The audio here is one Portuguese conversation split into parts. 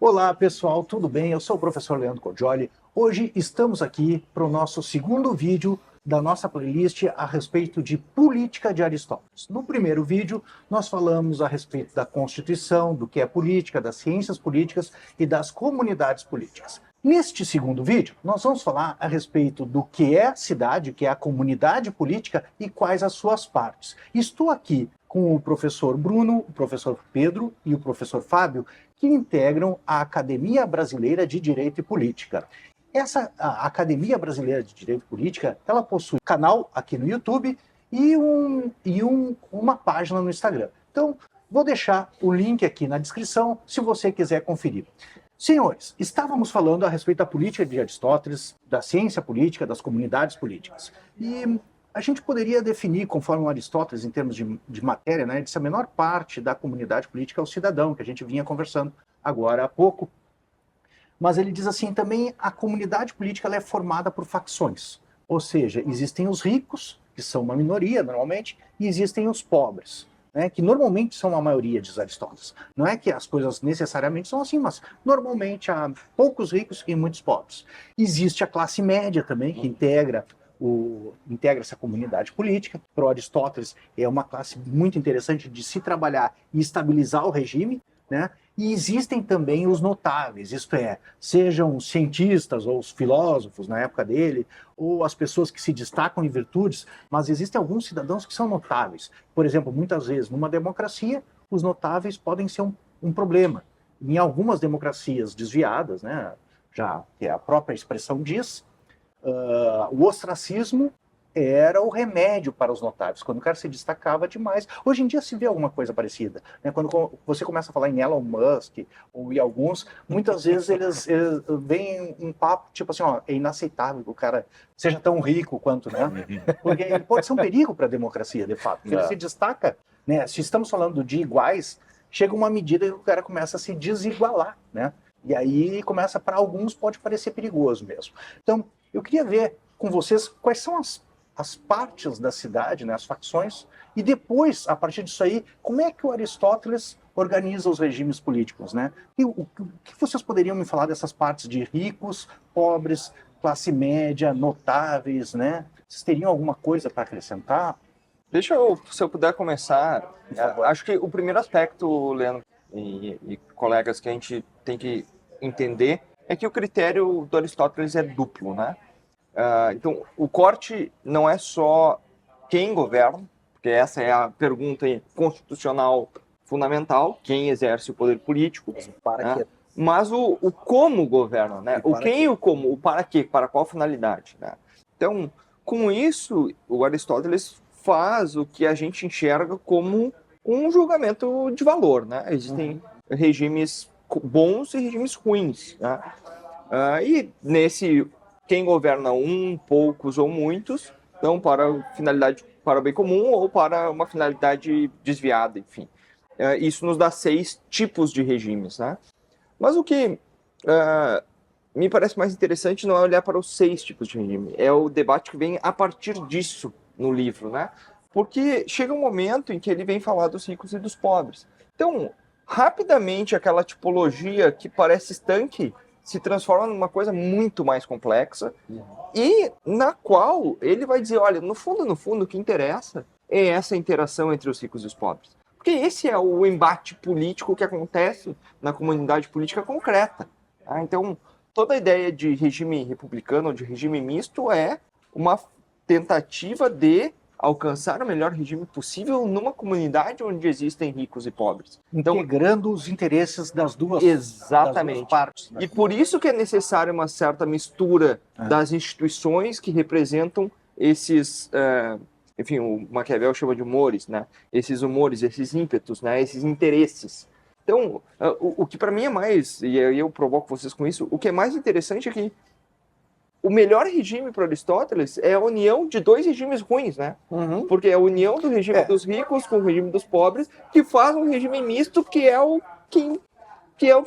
Olá pessoal, tudo bem? Eu sou o professor Leandro Cordioli. Hoje estamos aqui para o nosso segundo vídeo da nossa playlist a respeito de política de Aristóteles. No primeiro vídeo, nós falamos a respeito da Constituição, do que é política, das ciências políticas e das comunidades políticas. Neste segundo vídeo, nós vamos falar a respeito do que é a cidade, o que é a comunidade política e quais as suas partes. Estou aqui com o professor Bruno, o professor Pedro e o professor Fábio, que integram a Academia Brasileira de Direito e Política. A Academia Brasileira de Direito e Política, ela possui um canal aqui no YouTube e uma página no Instagram. Então, vou deixar o link aqui na descrição, se você quiser conferir. Senhores, estávamos falando a respeito da política de Aristóteles, da ciência política, das comunidades políticas. E a gente poderia definir, conforme o Aristóteles, em termos de matéria, né, de a menor parte da comunidade política é o cidadão, que a gente vinha conversando agora há pouco. Mas ele diz assim, também a comunidade política ela é formada por facções. Ou seja, existem os ricos, que são uma minoria normalmente, e existem os pobres, né, que normalmente são a maioria, diz Aristóteles. Não é que as coisas necessariamente são assim, mas normalmente há poucos ricos e muitos pobres. Existe a classe média também, que integra essa comunidade política. Para Aristóteles é uma classe muito interessante de se trabalhar e estabilizar o regime, né? E existem também os notáveis, isto é, sejam os cientistas ou os filósofos na época dele, ou as pessoas que se destacam em virtudes, mas existem alguns cidadãos que são notáveis. Por exemplo, muitas vezes numa democracia, os notáveis podem ser um problema. Em algumas democracias desviadas, né, já que a própria expressão diz, o ostracismo era o remédio para os notáveis, quando o cara se destacava demais. Hoje em dia se vê alguma coisa parecida, né? Quando você começa a falar em Elon Musk ou em alguns, muitas vezes eles vêm um papo tipo assim, ó, é inaceitável que o cara seja tão rico quanto, né? Porque ele pode ser um perigo para a democracia, de fato, porque ele se destaca, né? Se estamos falando de iguais, chega uma medida que o cara começa a se desigualar, né? E aí começa, para alguns, pode parecer perigoso mesmo. Então, eu queria ver com vocês quais são as partes da cidade, né, as facções, e depois, a partir disso aí, como é que o Aristóteles organiza os regimes políticos, né? E o que vocês poderiam me falar dessas partes de ricos, pobres, classe média, notáveis, né? Vocês teriam alguma coisa para acrescentar? Se eu puder começar, acho que o primeiro aspecto, Leandro e colegas, que a gente tem que entender é que o critério do Aristóteles é duplo, né? Então, o corte não é só quem governa, porque essa é a pergunta constitucional fundamental, quem exerce o poder político, né? Mas o como governa, né? O quem e o como, o para quê, para qual finalidade, né? Então, com isso, o Aristóteles faz o que a gente enxerga como um julgamento de valor, né? Existem regimes bons e regimes ruins, né? E nesse quem governa poucos ou muitos, então para finalidade, para o bem comum ou para uma finalidade desviada, enfim. Isso nos dá 6 tipos de regimes, né? Mas o que me parece mais interessante não é olhar para os 6 tipos de regime, é o debate que vem a partir disso no livro, né? Porque chega um momento em que ele vem falar dos ricos e dos pobres. Então, rapidamente, aquela tipologia que parece estanque se transforma numa coisa muito mais complexa e na qual ele vai dizer, olha, no fundo, o que interessa é essa interação entre os ricos e os pobres. Porque esse é o embate político que acontece na comunidade política concreta. Tá? Então, toda a ideia de regime republicano ou de regime misto é uma tentativa de alcançar o melhor regime possível numa comunidade onde existem ricos e pobres. Então, integrando os interesses das duas partes. Né? E por isso que é necessária uma certa mistura das instituições que representam esses, enfim, o Maquiavel chama de humores, né? Esses humores, esses ímpetos, né? Esses interesses. Então, o que para mim é mais, e eu provoco vocês com isso, o que é mais interessante é que o melhor regime para Aristóteles é a união de 2 regimes ruins, né? Porque é a união do regime dos ricos com o regime dos pobres que faz um regime misto que é o que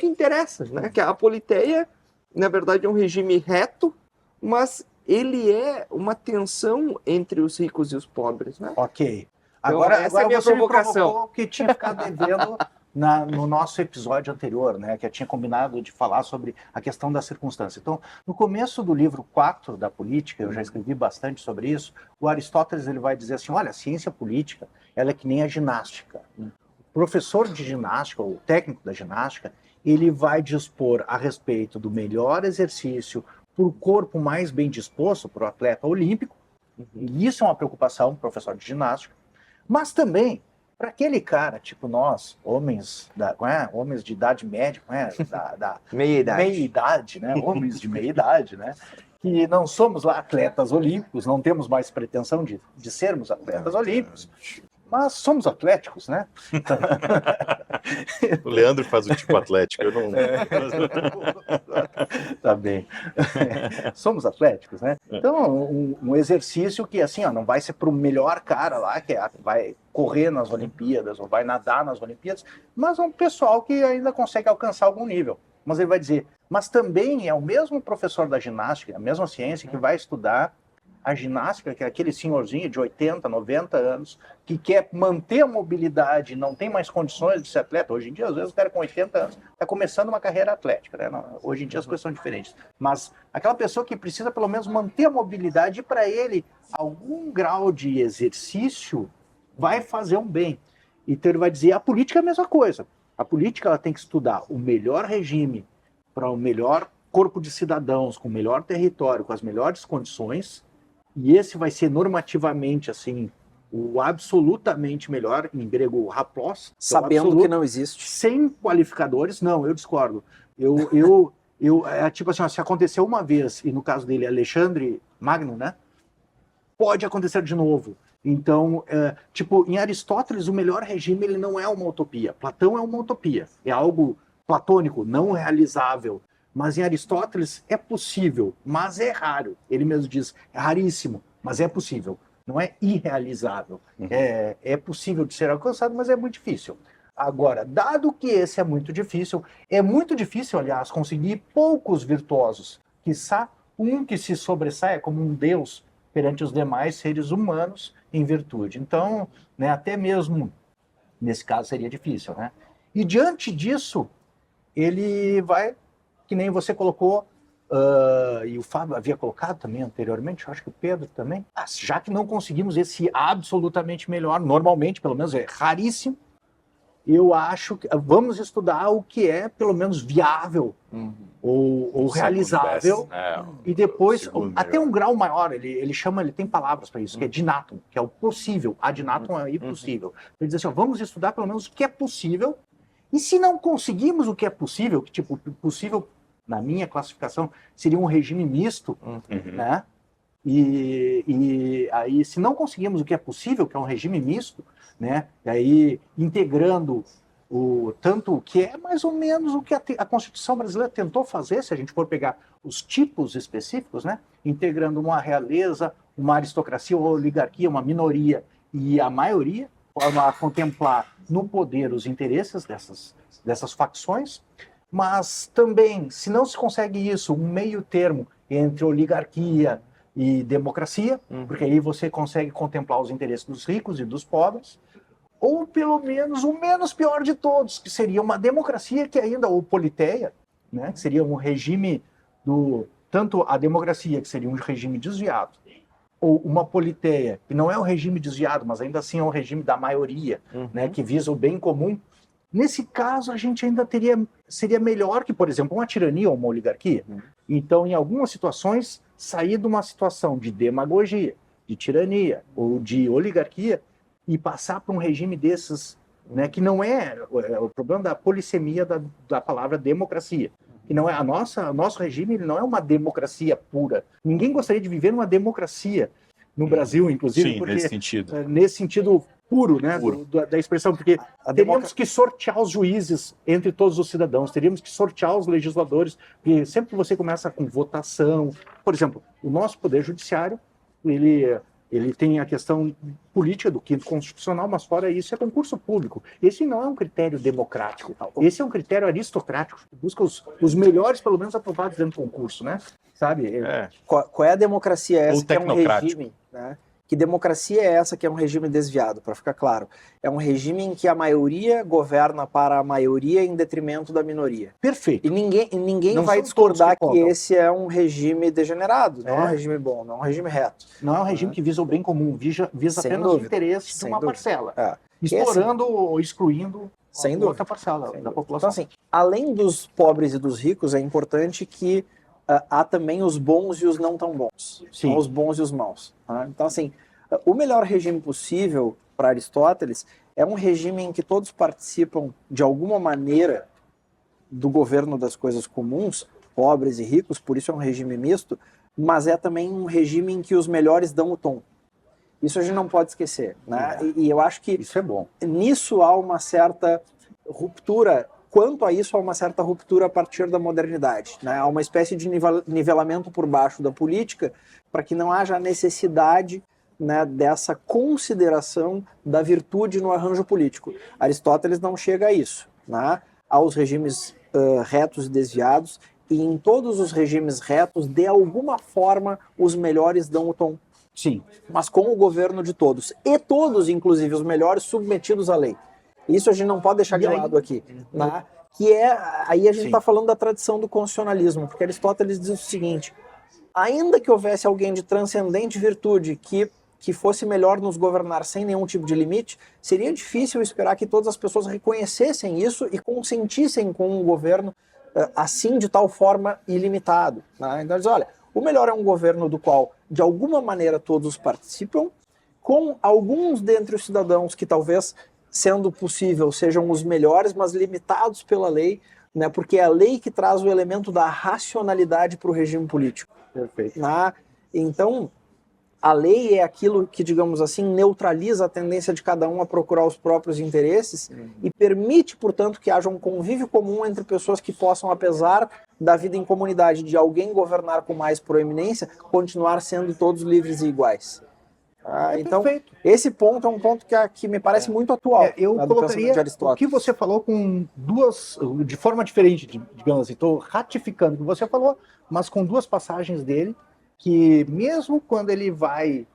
interessa, né? Que a politeia, na verdade, é um regime reto, mas ele é uma tensão entre os ricos e os pobres, né? Ok. Agora essa é a minha provocação. Que tinha ficado devendo no nosso episódio anterior, né, que eu tinha combinado de falar sobre a questão da circunstância. Então, no começo do livro 4 da política, eu já escrevi bastante sobre isso, o Aristóteles ele vai dizer assim, olha, a ciência política ela é que nem a ginástica. O professor de ginástica, ou o técnico da ginástica, ele vai dispor a respeito do melhor exercício para o corpo mais bem disposto, para o atleta olímpico, e isso é uma preocupação do professor de ginástica, mas também para aquele cara, tipo nós, homens de idade média, da meia idade, né? Homens de meia idade, né? Que não somos lá atletas olímpicos, não temos mais pretensão de sermos atletas olímpicos, mas somos atléticos, né? O Leandro faz o tipo atlético, eu não... Tá bem. Somos atléticos, né? Então, um exercício que, assim, ó, não vai ser para o melhor cara lá, que vai correr nas Olimpíadas, ou vai nadar nas Olimpíadas, mas um pessoal que ainda consegue alcançar algum nível. Mas ele vai dizer, mas também é o mesmo professor da ginástica, a mesma ciência, que vai estudar a ginástica, que é aquele senhorzinho de 80, 90 anos, que quer manter a mobilidade, não tem mais condições de ser atleta. Hoje em dia, às vezes, o cara com 80 anos está começando uma carreira atlética, né? Hoje em dia as coisas são diferentes. Mas aquela pessoa que precisa, pelo menos, manter a mobilidade, e para ele, algum grau de exercício vai fazer um bem. Então, ele vai dizer, a política é a mesma coisa. A política ela tem que estudar o melhor regime para o melhor corpo de cidadãos, com o melhor território, com as melhores condições. E esse vai ser normativamente, assim, o absolutamente melhor, em grego, raplos. Sabendo que não existe. Sem qualificadores, não, eu discordo. É tipo assim, ó, se aconteceu uma vez, e no caso dele, Alexandre Magno, né? Pode acontecer de novo. Então, tipo, em Aristóteles, o melhor regime ele não é uma utopia. Platão é uma utopia. É algo platônico, não realizável. Mas em Aristóteles é possível, mas é raro. Ele mesmo diz, é raríssimo, mas é possível. Não é irrealizável. É possível de ser alcançado, mas é muito difícil. Agora, dado que esse é muito difícil, aliás, conseguir poucos virtuosos, quiçá um que se sobressaia como um deus perante os demais seres humanos em virtude. Então, né, até mesmo nesse caso seria difícil, né? E diante disso, ele vai, que nem você colocou, e o Fábio havia colocado também anteriormente, eu acho que o Pedro também, já que não conseguimos esse absolutamente melhor, normalmente, pelo menos é raríssimo, eu acho que vamos estudar o que é, pelo menos, viável ou realizável, e depois, até um grau maior, ele tem palavras para isso, que é dinatum, que é o possível, adinatum é impossível. Ele diz assim, ó, vamos estudar pelo menos o que é possível, e se não conseguimos o que é possível, que tipo, possível, na minha classificação, seria um regime misto, né? E aí, se não conseguimos o que é possível, que é um regime misto, né? E aí, integrando tanto o que é mais ou menos o que a Constituição brasileira tentou fazer, se a gente for pegar os tipos específicos, né? Integrando uma realeza, uma aristocracia, uma oligarquia, uma minoria e a maioria, forma a contemplar no poder os interesses dessas facções, mas também, se não se consegue isso, um meio termo entre oligarquia e democracia, porque aí você consegue contemplar os interesses dos ricos e dos pobres, ou pelo menos o menos pior de todos, que seria uma democracia que ainda, ou politeia, né, que seria um regime tanto a democracia, que seria um regime desviado, ou uma politeia, que não é um regime desviado, mas ainda assim é um regime da maioria, né, que visa o bem comum. Nesse caso, a gente ainda seria melhor que, por exemplo, uma tirania ou uma oligarquia. Então, em algumas situações, sair de uma situação de demagogia, de tirania ou de oligarquia e passar para um regime desses, né, que não é o problema da polissemia da palavra democracia. Que não é nosso regime, ele não é uma democracia pura. Ninguém gostaria de viver numa democracia no Brasil, inclusive. Sim, porque, nesse sentido puro, né, da expressão, porque teríamos que sortear os juízes entre todos os cidadãos, teríamos que sortear os legisladores, porque sempre que você começa com votação, por exemplo, o nosso poder judiciário, ele tem a questão política do quinto constitucional, mas fora isso é concurso público. Esse não é um critério democrático, esse é um critério aristocrático, que busca os melhores, pelo menos, aprovados dentro do concurso, né? Sabe? Qual é a democracia essa Ou que é um regime, né, Que democracia é essa que é um regime desviado, para ficar claro? É um regime em que a maioria governa para a maioria em detrimento da minoria. Perfeito. E ninguém Não vai são discordar todos que que contam. esse é um regime degenerado, não é um É. regime bom, não é um regime reto. Não é um regime que visa o bem comum, visa Sem apenas o dúvida. interesse de Sem uma dúvida. parcela, É. explorando ou excluindo Sem outra dúvida. parcela Sem da dúvida. população. Então, assim, além dos pobres e dos ricos, é importante que há também os bons e os não tão bons. Sim. Os bons e os maus. Tá? Então, assim, o melhor regime possível para Aristóteles é um regime em que todos participam de alguma maneira do governo das coisas comuns, pobres e ricos, por isso é um regime misto, mas é também um regime em que os melhores dão o tom. Isso a gente não pode esquecer, né? E eu acho que Isso é bom. nisso há uma certa ruptura, quanto a isso há uma certa ruptura a partir da modernidade, né? Há uma espécie de nivelamento por baixo da política para que não haja a necessidade, né, dessa consideração da virtude no arranjo político. Aristóteles não chega a isso, né? Aos regimes retos e desviados, e em todos os regimes retos, de alguma forma, os melhores dão o tom. Sim. Mas com o governo de todos. E todos, inclusive, os melhores, submetidos à lei. Isso a gente não pode deixar de lado aqui. Né? Que é, aí a gente está falando da tradição do constitucionalismo, porque Aristóteles diz o seguinte: ainda que houvesse alguém de transcendente virtude que fosse melhor nos governar sem nenhum tipo de limite, seria difícil esperar que todas as pessoas reconhecessem isso e consentissem com um governo assim, de tal forma, ilimitado. Né? Então, diz, olha, o melhor é um governo do qual, de alguma maneira, todos participam, com alguns dentre os cidadãos que talvez, sendo possível, sejam os melhores, mas limitados pela lei, né? Porque é a lei que traz o elemento da racionalidade para o regime político. Perfeito. Então, a lei é aquilo que, digamos assim, neutraliza a tendência de cada um a procurar os próprios interesses e permite, portanto, que haja um convívio comum entre pessoas que possam, apesar da vida em comunidade de alguém governar com mais proeminência, continuar sendo todos livres e iguais. Então, perfeito. esse ponto é um ponto que me parece muito atual. Eu do pensamento colocaria de Aristóteles. o que você falou com de forma diferente, digamos assim. Estou ratificando o que você falou, mas com duas passagens dele, que mesmo quando ele vai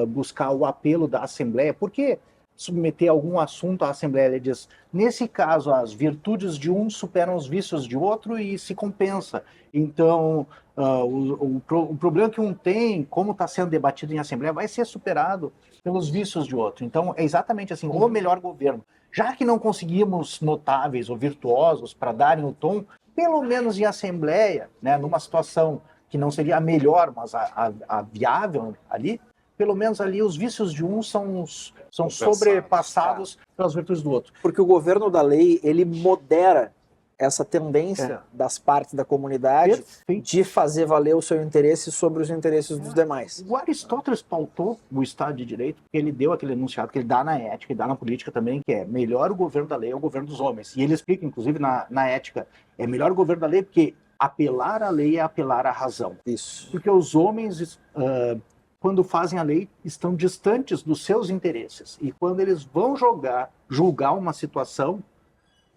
buscar o apelo da Assembleia, porque submeter algum assunto à Assembleia, ele diz, nesse caso, as virtudes de um superam os vícios de outro e se compensa. Então, o problema que um tem, como está sendo debatido em Assembleia, vai ser superado pelos vícios de outro. Então, é exatamente assim, o melhor governo. Já que não conseguimos notáveis ou virtuosos para darem o tom, pelo menos em Assembleia, né, numa situação que não seria a melhor, mas a viável ali, pelo menos ali os vícios de um são sobrepassados pelas virtudes do outro. Porque o governo da lei, ele modera essa tendência das partes da comunidade de fazer valer o seu interesse sobre os interesses dos demais. O Aristóteles pautou o Estado de Direito, porque ele deu aquele enunciado que ele dá na ética e dá na política também, que é melhor o governo da lei é o governo dos homens. E ele explica, inclusive, na ética, é melhor o governo da lei porque apelar à lei é apelar à razão. Isso. Porque os homens, quando fazem a lei, estão distantes dos seus interesses. E quando eles vão julgar uma situação,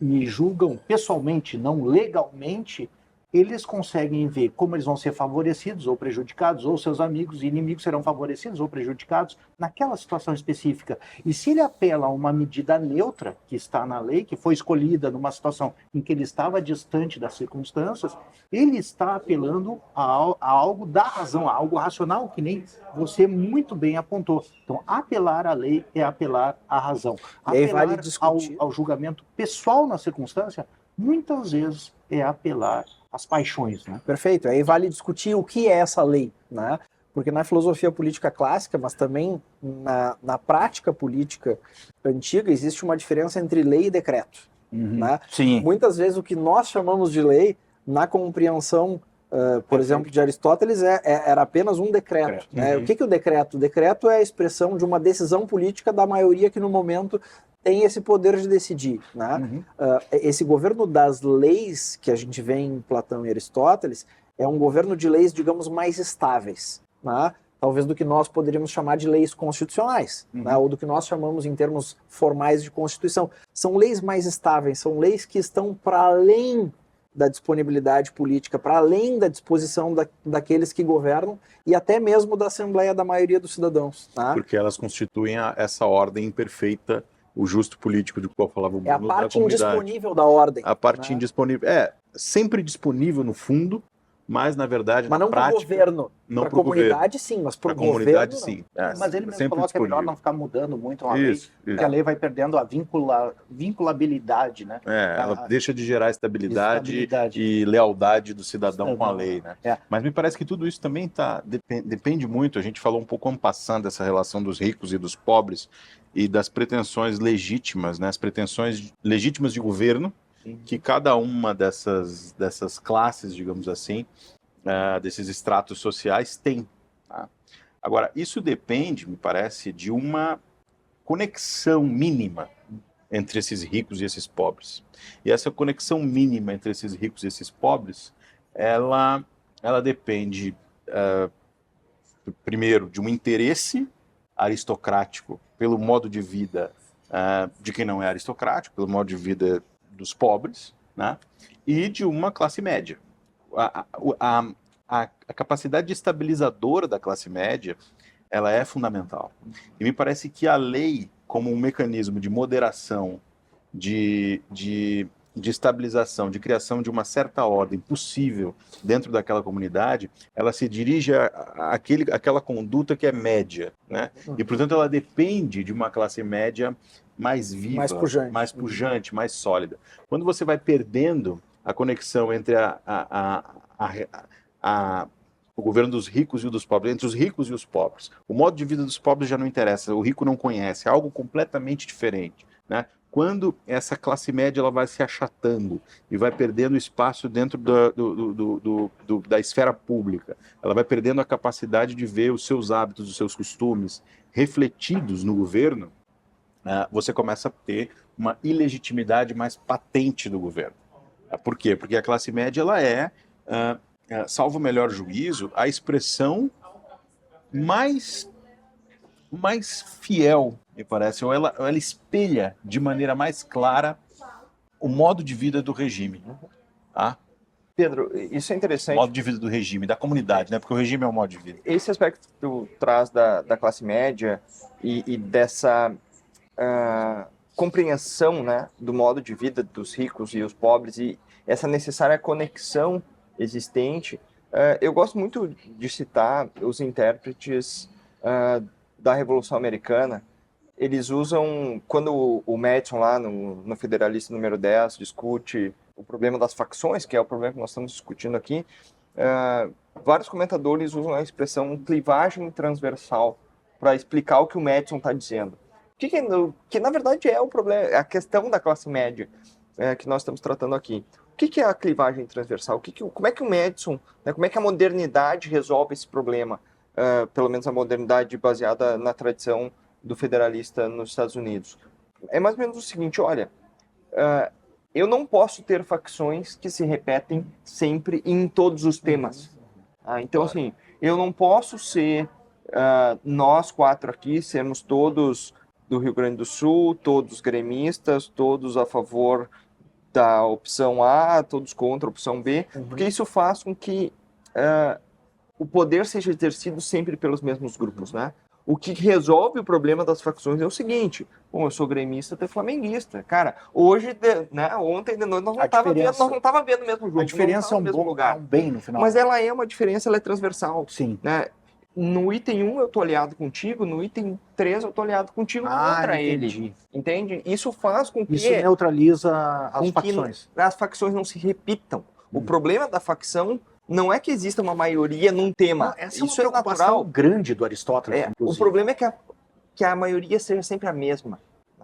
e julgam pessoalmente, não legalmente, eles conseguem ver como eles vão ser favorecidos ou prejudicados, ou seus amigos e inimigos serão favorecidos ou prejudicados naquela situação específica. E se ele apela a uma medida neutra que está na lei, que foi escolhida numa situação em que ele estava distante das circunstâncias, ele está apelando a algo da razão, a algo racional, que nem você muito bem apontou. Então, apelar à lei é apelar à razão. Apelar vale discutir. ao julgamento pessoal na circunstância, muitas vezes é apelar às paixões, né? Perfeito. Aí vale discutir o que é essa lei, né? Porque na filosofia política clássica, mas também na prática política antiga, existe uma diferença entre lei e decreto. Né? Sim. Muitas vezes o que nós chamamos de lei, na compreensão, por exemplo, de Aristóteles, era apenas um decreto. Né? O que é o decreto? O decreto é a expressão de uma decisão política da maioria que no momento tem esse poder de decidir. Né? Esse governo das leis que a gente vê em Platão e Aristóteles é um governo de leis, digamos, mais estáveis. Né? Talvez do que nós poderíamos chamar de leis constitucionais, né? Ou do que nós chamamos em termos formais de Constituição. São leis mais estáveis, são leis que estão para além da disponibilidade política para além da disposição daqueles que governam e até mesmo da assembleia da maioria dos cidadãos. Tá? Porque elas constituem essa ordem perfeita, o justo político do qual falava o Bruno, é a parte da comunidade. indisponível da ordem. A parte indisponível. Sempre disponível no fundo, mas na verdade, mas na não prática... para o governo. Não para a pro comunidade, governo. sim, mas para o Pra governo, comunidade, não. sim. Mas ele mesmo sempre falou que é melhor disponível. não ficar mudando muito a lei, porque a lei vai perdendo a vinculabilidade, né? Ela deixa de gerar estabilidade e lealdade do cidadão com a lei, né? Mas me parece que tudo isso também depende muito, a gente falou um pouco en passant dessa relação dos ricos e dos pobres e das pretensões legítimas, né? As pretensões legítimas de governo, que cada uma dessas classes, digamos assim, desses estratos sociais tem. Tá? Agora, isso depende, me parece, de uma conexão mínima entre esses ricos e esses pobres. E essa conexão mínima entre esses ricos e esses pobres, ela depende, primeiro, de um interesse aristocrático pelo modo de vida de quem não é aristocrático, pelo modo de vida dos pobres, né? E de uma classe média. A capacidade estabilizadora da classe média, ela é fundamental. E me parece que a lei, como um mecanismo de moderação, de estabilização, de criação de uma certa ordem possível dentro daquela comunidade, ela se dirige àquela conduta que é média, né? E, portanto, ela depende de uma classe média mais viva, mais pujante, mais sólida. Quando você vai perdendo a conexão entre o governo dos ricos e o dos pobres, entre os ricos e os pobres, o modo de vida dos pobres já não interessa, o rico não conhece, é algo completamente diferente, né? Quando essa classe média ela vai se achatando e vai perdendo espaço dentro da esfera pública, ela vai perdendo a capacidade de ver os seus hábitos, os seus costumes refletidos no governo, você começa a ter uma ilegitimidade mais patente do governo. Por quê? Porque a classe média ela salvo o melhor juízo, a expressão mais fiel, me parece, ou ela espelha de maneira mais clara o modo de vida do regime. Tá? Pedro, isso é interessante. O modo de vida do regime, da comunidade, né? Porque o regime é o modo de vida. Esse aspecto que tu traz da classe média e dessa compreensão, né, do modo de vida dos ricos e os pobres e essa necessária conexão existente, eu gosto muito de citar os intérpretes da Revolução Americana. Eles usam, quando o Madison lá no Federalista número 10 discute o problema das facções, que é o problema que nós estamos discutindo aqui, vários comentadores usam a expressão clivagem transversal para explicar o que o Madison está dizendo. Que na verdade é o problema, a questão da classe média que nós estamos tratando aqui. O que é a clivagem transversal? Como é que o Madison, né, como é que a modernidade resolve esse problema? Pelo menos a modernidade baseada na tradição do federalista nos Estados Unidos. É mais ou menos o seguinte, olha, eu não posso ter facções que se repetem sempre em todos os temas. Então, assim, eu não posso ser, nós quatro aqui, sermos todos do Rio Grande do Sul, todos gremistas, todos a favor da opção A, todos contra a opção B, porque isso faz com que o poder seja exercido sempre pelos mesmos grupos, né? O que resolve o problema das facções é o seguinte: bom, eu sou gremista, tu é flamenguista. Cara, hoje, né, ontem de noite nós não estávamos vendo o mesmo jogo. A diferença é um bem no final. Mas ela é uma diferença, ela é transversal. Sim. Né? No item 1 eu tô aliado contigo, no item 3 eu tô aliado contigo contra ele. Entende? Isso faz com que... Isso neutraliza as facções. Que as facções não se repitam. O problema da facção não é que exista uma maioria num tema. Não, essa isso é uma preocupação grande do Aristóteles. O problema é que a maioria seja sempre a mesma.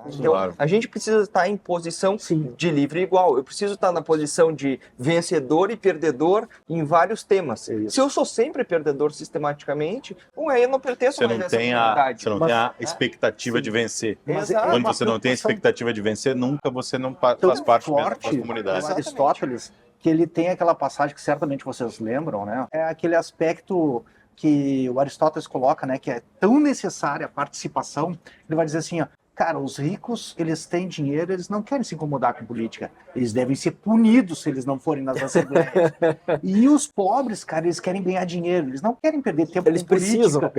Então, claro. A gente precisa estar em posição de livre e igual. Eu preciso estar na posição de vencedor e perdedor em vários temas. Se eu sou sempre perdedor sistematicamente, aí eu não pertenço mais a essa comunidade. Você não tem a expectativa de vencer. Quando você não tem a expectativa de vencer, nunca você não faz parte da comunidade. Aristóteles, que ele tem aquela passagem que certamente vocês lembram, né? É aquele aspecto que o Aristóteles coloca, né, que é tão necessária a participação. Ele vai dizer assim, ó, cara, os ricos, eles têm dinheiro, eles não querem se incomodar com política. Eles devem ser punidos se eles não forem nas assembleias. E os pobres, cara, eles querem ganhar dinheiro. Eles não querem perder tempo com política.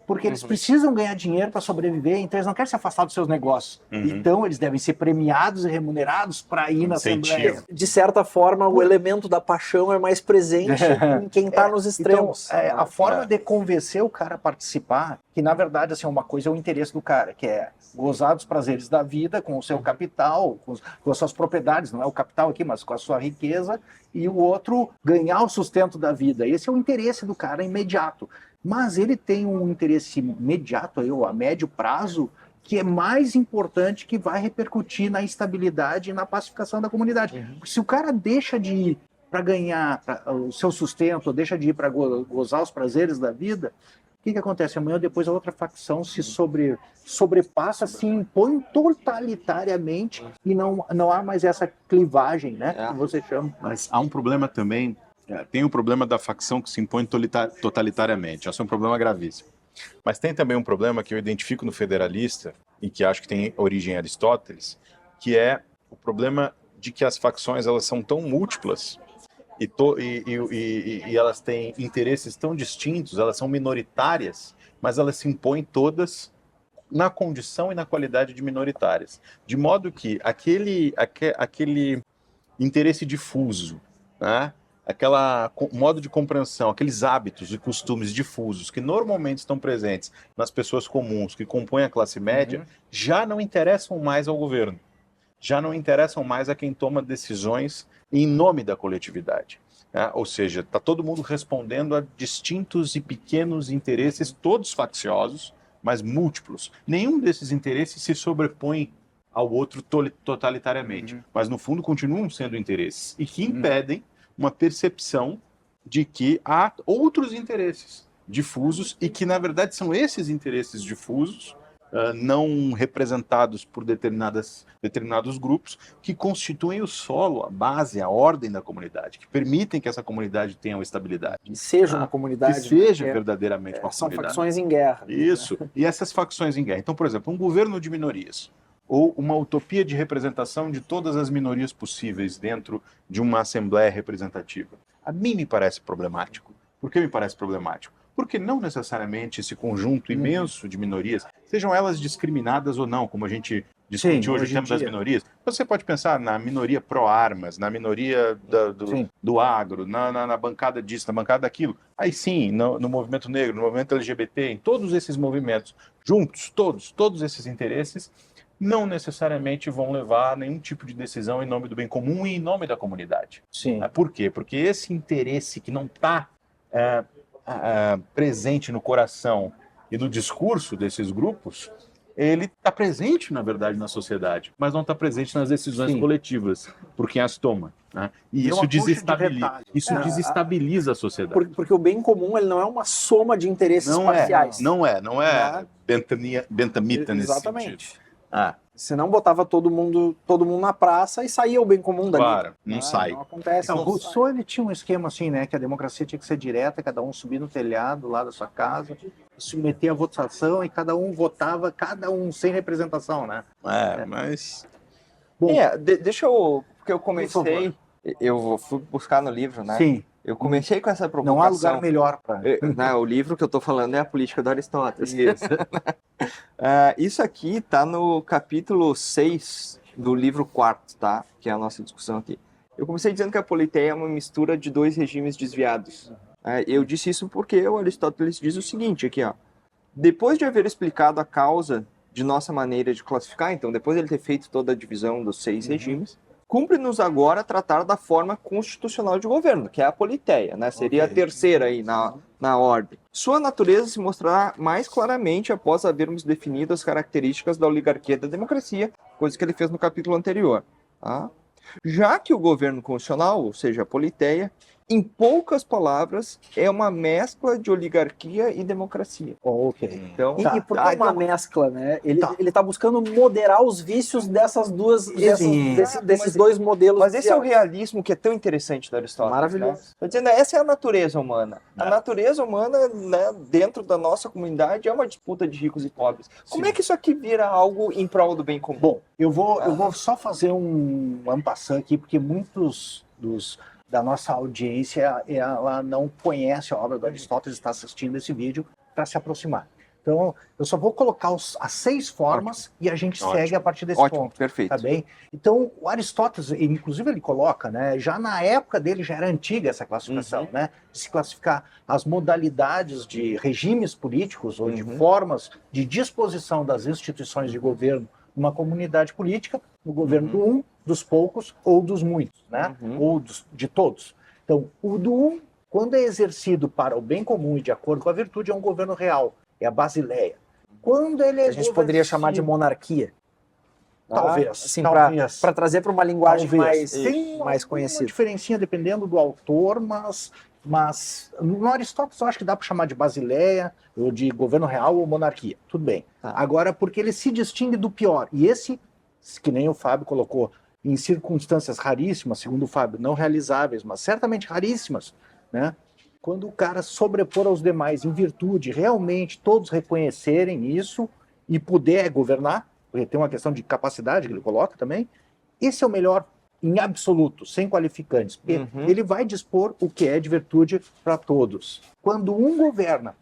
Porque eles precisam ganhar dinheiro para sobreviver, então eles não querem se afastar dos seus negócios. Então, eles devem ser premiados e remunerados para ir na assembleia. De certa forma, o elemento da paixão é mais presente em quem está nos extremos. Então, a forma de convencer o cara a participar, que na verdade, assim, uma coisa é o interesse do cara, que é gozar dos prazeres da vida com o seu capital, com as suas propriedades, não é o capital aqui, mas com a sua riqueza, e o outro ganhar o sustento da vida. Esse é o interesse do cara imediato. Mas ele tem um interesse imediato, a médio prazo, que é mais importante, que vai repercutir na estabilidade e na pacificação da comunidade. Se o cara deixa de ir para ganhar o seu sustento, deixa de ir para gozar os prazeres da vida, o que acontece? Amanhã ou depois a outra facção se sobrepassa, se impõe totalitariamente e não há mais essa clivagem, né? Que você chama. Mas há um problema também, tem o problema da facção que se impõe totalitariamente. Esse é um problema gravíssimo. Mas tem também um problema que eu identifico no federalista, e que acho que tem origem em Aristóteles, que é o problema de que as facções elas são tão múltiplas e elas têm interesses tão distintos, elas são minoritárias, mas elas se impõem todas na condição e na qualidade de minoritárias. De modo que aquele interesse difuso, né? Aquela modo de compreensão, aqueles hábitos e costumes difusos que normalmente estão presentes nas pessoas comuns que compõem a classe média, já não interessam mais ao governo, já não interessam mais a quem toma decisões em nome da coletividade. Ou seja, está todo mundo respondendo a distintos e pequenos interesses, todos facciosos, mas múltiplos. Nenhum desses interesses se sobrepõe ao outro totalitariamente, mas no fundo continuam sendo interesses e que impedem uma percepção de que há outros interesses difusos e que, na verdade, são esses interesses difusos, não representados por determinados grupos, que constituem o solo, a base, a ordem da comunidade, que permitem que essa comunidade tenha uma estabilidade. Que seja uma comunidade. Que seja verdadeiramente uma são comunidade. Facções em guerra. Isso. E essas facções em guerra. Então, por exemplo, um governo de minorias, ou uma utopia de representação de todas as minorias possíveis dentro de uma assembleia representativa. A mim me parece problemático. Por que me parece problemático? Porque não necessariamente esse conjunto imenso de minorias, sejam elas discriminadas ou não, como a gente discute hoje o tema das minorias. Você pode pensar na minoria pró-armas, na minoria do agro, na bancada disso, na bancada daquilo. Aí sim, no movimento negro, no movimento LGBT, em todos esses movimentos, juntos, todos esses interesses, não necessariamente vão levar a nenhum tipo de decisão em nome do bem comum e em nome da comunidade. Sim. Por quê? Porque esse interesse que não está presente no coração e no discurso desses grupos, ele está presente, na verdade, na sociedade, mas não está presente nas decisões coletivas, por quem as toma. Né? E isso desestabiliza a sociedade. Porque o bem comum ele não é uma soma de interesses parciais. Não é bentamita nesse Exatamente. sentido. Senão botava todo mundo na praça e saía o bem comum dali. Claro, não sai. Não acontece. O Rousseau ele tinha um esquema assim, né? Que a democracia tinha que ser direta, cada um subir no telhado lá da sua casa, submeter a votação e cada um votava, cada um sem representação, né? Mas... Bom, deixa eu... Porque eu comecei... Eu fui buscar no livro, né? Sim. Eu comecei com essa provocação. Não há lugar melhor para... O livro que eu estou falando é a Política do Aristóteles. Isso. Isso aqui está no capítulo 6 do livro 4, tá? Que é a nossa discussão aqui. Eu comecei dizendo que a politeia é uma mistura de dois regimes desviados. Eu disse isso porque o Aristóteles diz o seguinte aqui, ó. Depois de haver explicado a causa de nossa maneira de classificar, então depois de ele ter feito toda a divisão dos 6 regimes, cumpre-nos agora tratar da forma constitucional de governo, que é a politeia, né? Seria a terceira aí na ordem. Sua natureza se mostrará mais claramente após havermos definido as características da oligarquia e da democracia, coisa que ele fez no capítulo anterior. Tá? Já que o governo constitucional, ou seja, a politeia, em poucas palavras, é uma mescla de oligarquia e democracia. Ok. Então, E por que uma mescla, né? Ele tá buscando moderar os vícios desses dois modelos. Mas esse é o realismo que é tão interessante da Aristóteles. Maravilhoso. Né? Tô dizendo, essa é a natureza humana. A natureza humana, né, dentro da nossa comunidade, é uma disputa de ricos e pobres. Como é que isso aqui vira algo em prol do bem comum? Bom, eu vou só fazer um ampassant aqui, porque muitos da nossa audiência, ela não conhece a obra do Aristóteles, está assistindo esse vídeo para se aproximar. Então, eu só vou colocar as 6 formas e a gente segue a partir desse ponto. Perfeito. Tá bem? Então, o Aristóteles, inclusive ele coloca, né, já na época dele já era antiga essa classificação, né, de se classificar as modalidades de regimes políticos ou de formas de disposição das instituições de governo numa comunidade política, no governo do um, dos poucos ou dos muitos, né? Ou de todos. Então, o do um, quando é exercido para o bem comum e de acordo com a virtude, é um governo real, é a Basileia. Quando ele é a gente poderia chamar de monarquia. Talvez. Assim, para trazer para uma linguagem mais conhecida. Uma diferencinha dependendo do autor, mas no Aristóteles eu acho que dá para chamar de Basileia, ou de governo real ou monarquia. Tudo bem. Agora, porque ele se distingue do pior. E esse, que nem o Fábio colocou, em circunstâncias raríssimas, segundo o Fábio, não realizáveis, mas certamente raríssimas, né? Quando o cara sobrepor aos demais em virtude, realmente todos reconhecerem isso e puder governar, porque tem uma questão de capacidade que ele coloca também, esse é o melhor em absoluto, sem qualificantes, porque ele vai dispor o que é de virtude para todos. Quando um governa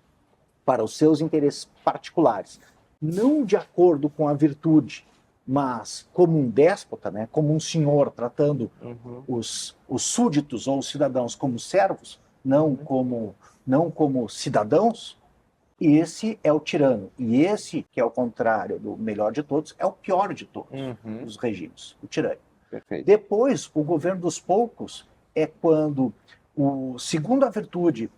para os seus interesses particulares, não de acordo com a virtude, mas como um déspota, né, como um senhor tratando os súditos ou os cidadãos como servos, não como cidadãos, esse é o tirano. E esse, que é o contrário do melhor de todos, é o pior de todos os regimes, o tirano. Perfeito. Depois, o governo dos poucos é quando, segundo a virtude,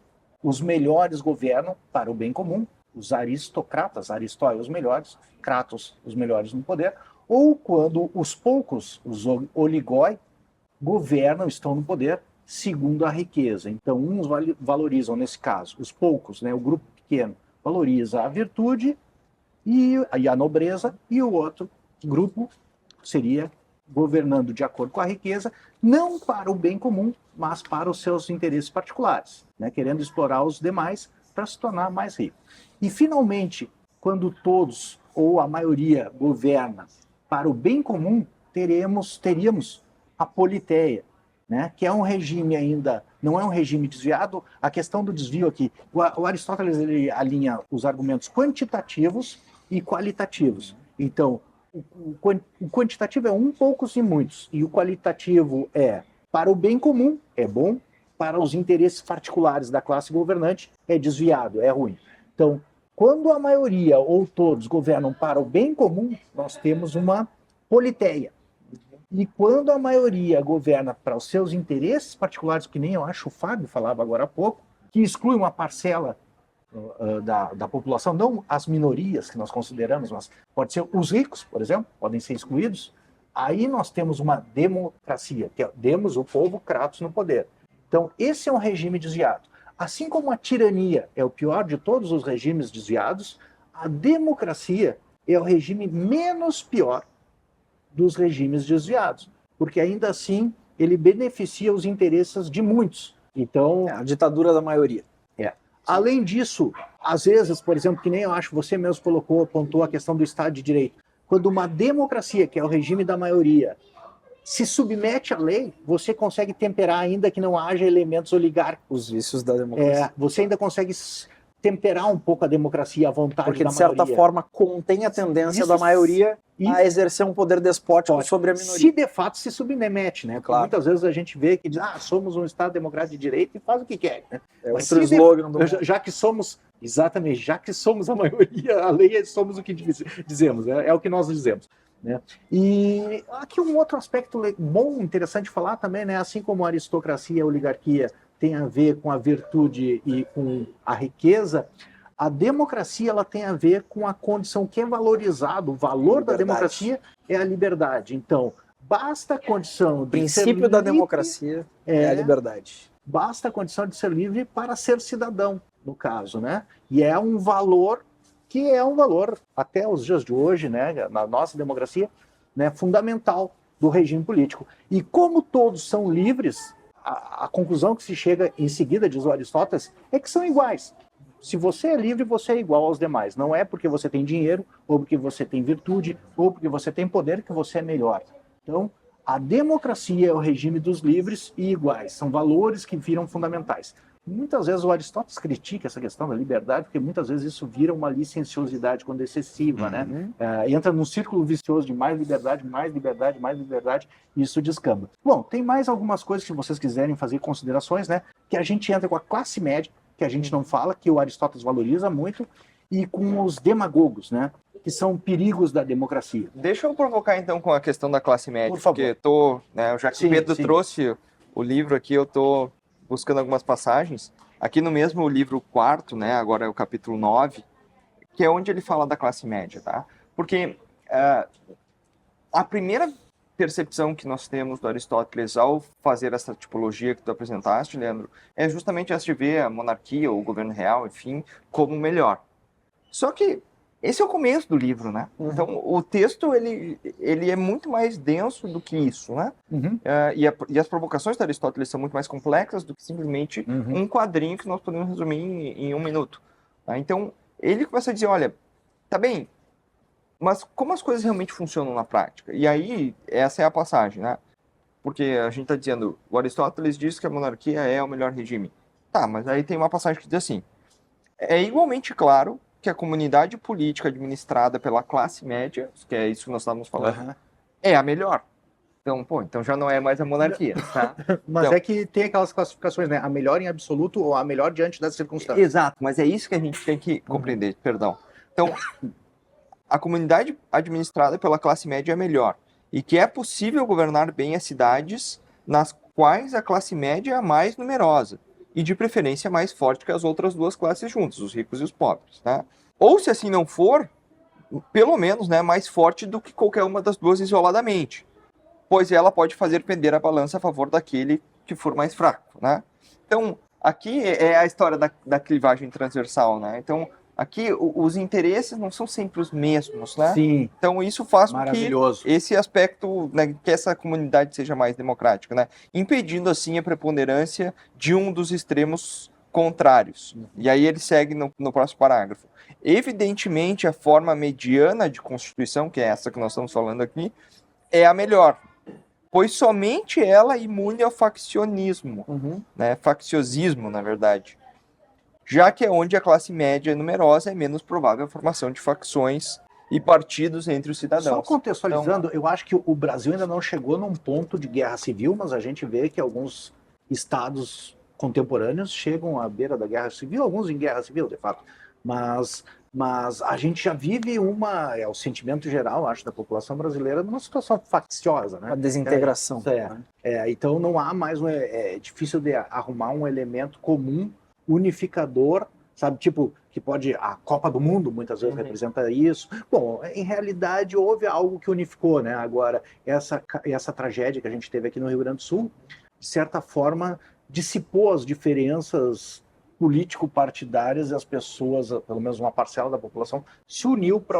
os melhores governam para o bem comum, os aristocratas, Aristóteles os melhores, Kratos os melhores no poder, ou quando os poucos, os oligoi, governam, estão no poder, segundo a riqueza. Então, uns valorizam, nesse caso, os poucos, né, o grupo pequeno, valoriza a virtude e a nobreza, e o outro grupo seria governando de acordo com a riqueza, não para o bem comum, mas para os seus interesses particulares, né, querendo explorar os demais para se tornar mais rico. E, finalmente, quando todos ou a maioria governa para o bem comum, teríamos a politeia, né, que é um regime ainda, não é um regime desviado. A questão do desvio aqui, o Aristóteles ele alinha os argumentos quantitativos e qualitativos. Então, o quantitativo é poucos e muitos, e o qualitativo é para o bem comum, é bom, para os interesses particulares da classe governante, é desviado, é ruim. Então, quando a maioria ou todos governam para o bem comum, nós temos uma politeia. E quando a maioria governa para os seus interesses particulares, que nem eu acho o Fábio falava agora há pouco, que exclui uma parcela da população, não as minorias que nós consideramos, mas pode ser os ricos, por exemplo, podem ser excluídos, aí nós temos uma democracia, que é demos o povo Kratos no poder. Então, esse é um regime desviado. Assim como a tirania é o pior de todos os regimes desviados, a democracia é o regime menos pior dos regimes desviados, porque ainda assim ele beneficia os interesses de muitos. Então, a ditadura da maioria. Além disso, às vezes, por exemplo, que nem eu acho, você mesmo apontou a questão do Estado de Direito. Quando uma democracia, que é o regime da maioria, se submete à lei, você consegue temperar ainda que não haja elementos oligárquicos. Os vícios da democracia. Você ainda consegue temperar um pouco a democracia, a vontade porque, da de certa maioria. forma, contém a tendência da maioria a exercer um poder despótico sobre a minoria. Se de fato se submete, né? Porque muitas vezes a gente vê que diz, somos um Estado democrático de direito e faz o que quer. Né? Outro slogan do mundo. Já que somos, exatamente, já que somos a maioria, a lei é somos o que dizemos, é o que nós dizemos. Né? E aqui um outro aspecto bom, interessante falar também, né? Assim como a aristocracia e a oligarquia tem a ver com a virtude e com a riqueza, a democracia ela tem a ver com a condição que é valorizado, o valor da democracia é a liberdade. Então, basta a condição de o princípio da democracia é a liberdade. basta a condição de ser livre para ser cidadão, no caso, né? E é um valor que é um valor, até os dias de hoje, né, na nossa democracia, né, fundamental do regime político. E como todos são livres, a conclusão que se chega em seguida, diz o Aristóteles, é que são iguais. Se você é livre, você é igual aos demais. Não é porque você tem dinheiro, ou porque você tem virtude, ou porque você tem poder que você é melhor. Então, a democracia é o regime dos livres e iguais. São valores que viram fundamentais. Muitas vezes o Aristóteles critica essa questão da liberdade, porque muitas vezes isso vira uma licenciosidade quando excessiva, né? Entra num círculo vicioso de mais liberdade, mais liberdade, mais liberdade, e isso descamba. Bom, tem mais algumas coisas que vocês quiserem fazer considerações, né? Que a gente entra com a classe média, que a gente não fala, que o Aristóteles valoriza muito, e com os demagogos, né? Que são perigos da democracia. Deixa eu provocar então com a questão da classe média, por favor. Porque já que o Pedro trouxe o livro aqui, eu estou buscando algumas passagens. Aqui no mesmo livro quarto, né, agora é o capítulo 9, que é onde ele fala da classe média, tá? Porque a primeira percepção que nós temos do Aristóteles ao fazer essa tipologia que tu apresentaste, Leandro, é justamente essa de ver a monarquia, ou o governo real, enfim, como melhor. Só que esse é o começo do livro, né? Então, o texto, ele é muito mais denso do que isso, né? E as provocações de Aristóteles são muito mais complexas do que simplesmente um quadrinho que nós podemos resumir em 1 minuto. Tá? Então, ele começa a dizer, olha, tá bem, mas como as coisas realmente funcionam na prática? E aí, essa é a passagem, né? Porque a gente está dizendo, o Aristóteles diz que a monarquia é o melhor regime. Tá, mas aí tem uma passagem que diz assim, é igualmente claro que a comunidade política administrada pela classe média, que é isso que nós estávamos falando, é a melhor. Então já não é mais a monarquia, tá? Mas é que tem aquelas classificações, né? A melhor em absoluto ou a melhor diante das circunstâncias. Exato, mas é isso que a gente tem que compreender, perdão. Então, a comunidade administrada pela classe média é melhor. E que é possível governar bem as cidades nas quais a classe média é a mais numerosa. E de preferência mais forte que as outras duas classes juntas, os ricos e os pobres, tá? Ou se assim não for, pelo menos, né, mais forte do que qualquer uma das duas isoladamente, pois ela pode fazer pender a balança a favor daquele que for mais fraco, né? Então, aqui é a história da clivagem transversal, né? Então, aqui os interesses não são sempre os mesmos, né? Sim. Então isso faz com que esse aspecto, né, que essa comunidade seja mais democrática, né? Impedindo assim a preponderância de um dos extremos contrários. E aí ele segue no próximo parágrafo. Evidentemente a forma mediana de constituição, que é essa que nós estamos falando aqui, é a melhor, pois somente ela é imune ao faccionismo, né? Facciosismo, na verdade. Já que é onde a classe média é numerosa, é menos provável a formação de facções e partidos entre os cidadãos. Só contextualizando, eu acho que o Brasil ainda não chegou num ponto de guerra civil, mas a gente vê que alguns estados contemporâneos chegam à beira da guerra civil, alguns em guerra civil, de fato. Mas a gente já vive o sentimento geral, acho, da população brasileira numa situação facciosa, né? A desintegração. Então não há mais, é difícil de arrumar um elemento comum unificador, sabe, tipo, que pode, a Copa do Mundo muitas vezes representa isso. Bom, em realidade houve algo que unificou, né? Agora, essa tragédia que a gente teve aqui no Rio Grande do Sul, de certa forma, dissipou as diferenças político-partidárias e as pessoas, pelo menos uma parcela da população, se uniu para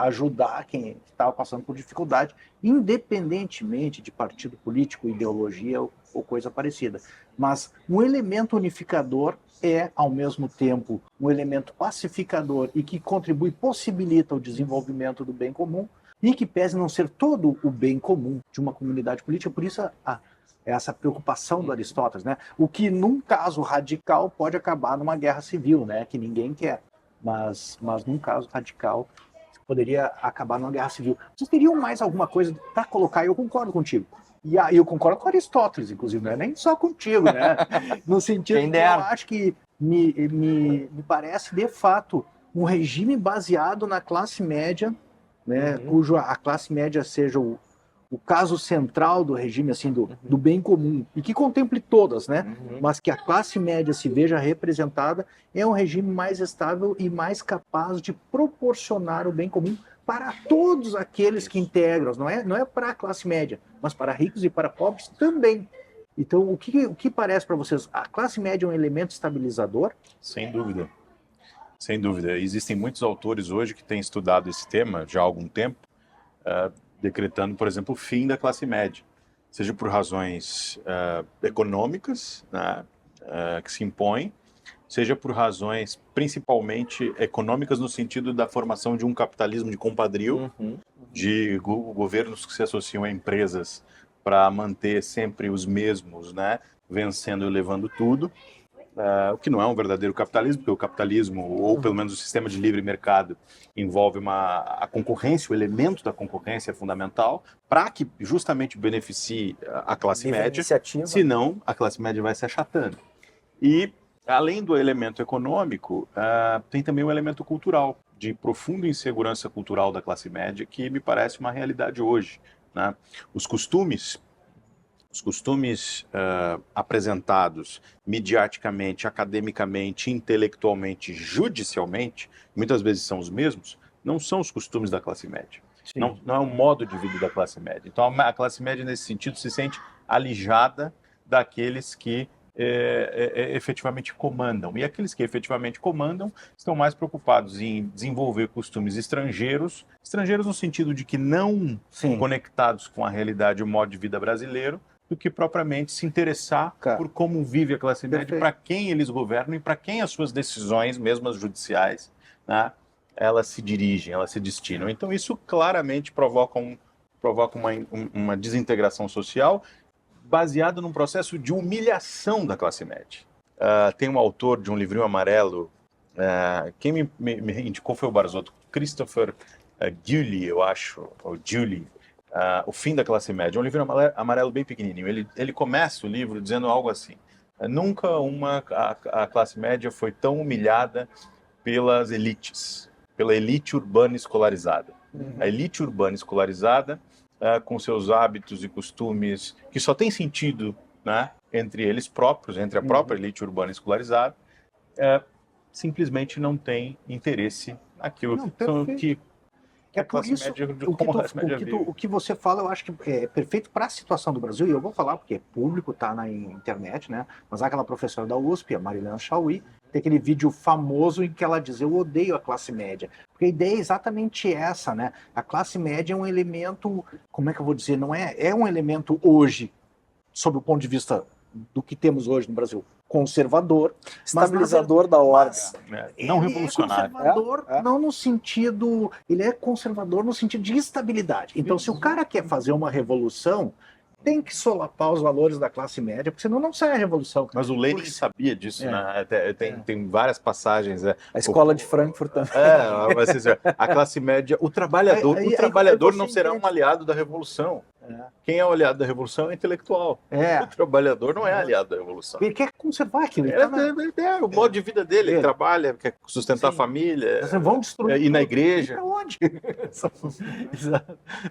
ajudar quem estava passando por dificuldade, independentemente de partido político, ideologia ou coisa parecida. Mas um elemento unificador é, ao mesmo tempo, um elemento pacificador e que contribui, possibilita o desenvolvimento do bem comum e que pese não ser todo o bem comum de uma comunidade política. Por isso, essa preocupação do Aristóteles, né? O que, num caso radical, pode acabar numa guerra civil, né? Que ninguém quer. Mas num caso radical, poderia acabar numa guerra civil. Vocês teriam mais alguma coisa para colocar? Eu concordo contigo. E aí eu concordo com Aristóteles, inclusive, não é nem só contigo, né? No sentido que eu acho que me parece, de fato, um regime baseado na classe média, né? Cujo a classe média seja o caso central do regime, assim, do bem comum, e que contemple todas, né? Mas que a classe média se veja representada, é um regime mais estável e mais capaz de proporcionar o bem comum para todos aqueles que integram, não é para a classe média, mas para ricos e para pobres também. Então, o que parece para vocês? A classe média é um elemento estabilizador? Sem dúvida. Sem dúvida. Existem muitos autores hoje que têm estudado esse tema já há algum tempo, decretando, por exemplo, o fim da classe média, seja por razões econômicas, né, que se impõem, seja por razões principalmente econômicas no sentido da formação de um capitalismo de compadrio, de governos que se associam a empresas para manter sempre os mesmos, né, vencendo e levando tudo, o que não é um verdadeiro capitalismo, porque o capitalismo, ou pelo menos o sistema de livre mercado, envolve a concorrência, o elemento da concorrência é fundamental para que justamente beneficie a classe média, senão a classe média vai se achatando. E, além do elemento econômico, tem também o elemento cultural, de profunda insegurança cultural da classe média, que me parece uma realidade hoje, né? Os costumes apresentados mediaticamente, academicamente, intelectualmente, judicialmente, muitas vezes são os mesmos, não são os costumes da classe média. Não é um modo de vida da classe média. Então, a classe média, nesse sentido, se sente alijada daqueles que efetivamente comandam. E aqueles que efetivamente comandam estão mais preocupados em desenvolver costumes estrangeiros no sentido de que não conectados com a realidade e o modo de vida brasileiro, do que propriamente se interessar por como vive a classe média, para quem eles governam e para quem as suas decisões, mesmo as judiciais, né, elas se dirigem, elas se destinam. Então isso claramente provoca uma desintegração social baseado num processo de humilhação da classe média. Tem um autor de um livrinho amarelo, quem me indicou foi o Barzotto, Christopher Guilly, eu acho, ou Guilly, O Fim da Classe Média. É um livro amarelo bem pequenininho. Ele começa o livro dizendo algo assim: nunca a classe média foi tão humilhada pelas elites, pela elite urbana escolarizada. A elite urbana escolarizada, com seus hábitos e costumes que só tem sentido, né, entre eles próprios, entre a própria elite urbana escolarizada, simplesmente não tem interesse naquilo que é por isso o que você fala, eu acho que é perfeito para a situação do Brasil, e eu vou falar porque é público, está na internet, né? Mas aquela professora da USP, a Marilena Chauí, tem aquele vídeo famoso em que ela diz: eu odeio a classe média. Porque a ideia é exatamente essa, né? A classe média é um elemento, como é que eu vou dizer, não é um elemento hoje, sob o ponto de vista do que temos hoje no Brasil, conservador, estabilizador da ordem, não revolucionário. Conservador, não no sentido, ele é conservador no sentido de estabilidade. Então, se o cara quer fazer uma revolução, tem que solapar os valores da classe média, porque senão não sai a revolução. Mas o Lenin sabia disso, né? Tem várias passagens. A escola de Frankfurt também. A classe média, o trabalhador não será um aliado da revolução. Quem é o aliado da revolução é o intelectual. O trabalhador não é aliado da revolução. Ele quer conservar aquilo. O modo de vida dele, ele trabalha, quer sustentar a família, vão destruir ir na igreja. Para onde?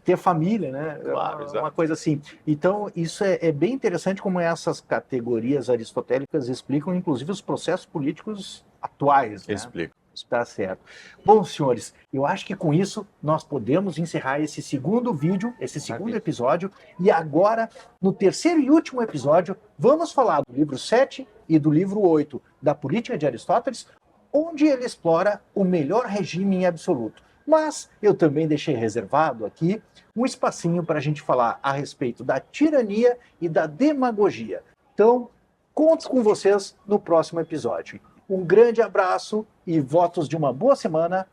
Ter família, né? Claro, uma coisa assim. Então, isso é bem interessante como essas categorias aristotélicas explicam, inclusive, os processos políticos atuais. Né? Explicam. Está certo. Bom, senhores, eu acho que com isso nós podemos encerrar esse segundo vídeo, esse segundo episódio, e agora, no terceiro e último episódio, vamos falar do livro 7 e do livro 8 da Política de Aristóteles, onde ele explora o melhor regime em absoluto. Mas eu também deixei reservado aqui um espacinho para a gente falar a respeito da tirania e da demagogia. Então, conto com vocês no próximo episódio. Um grande abraço e votos de uma boa semana,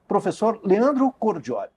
professor Leandro Cordioli.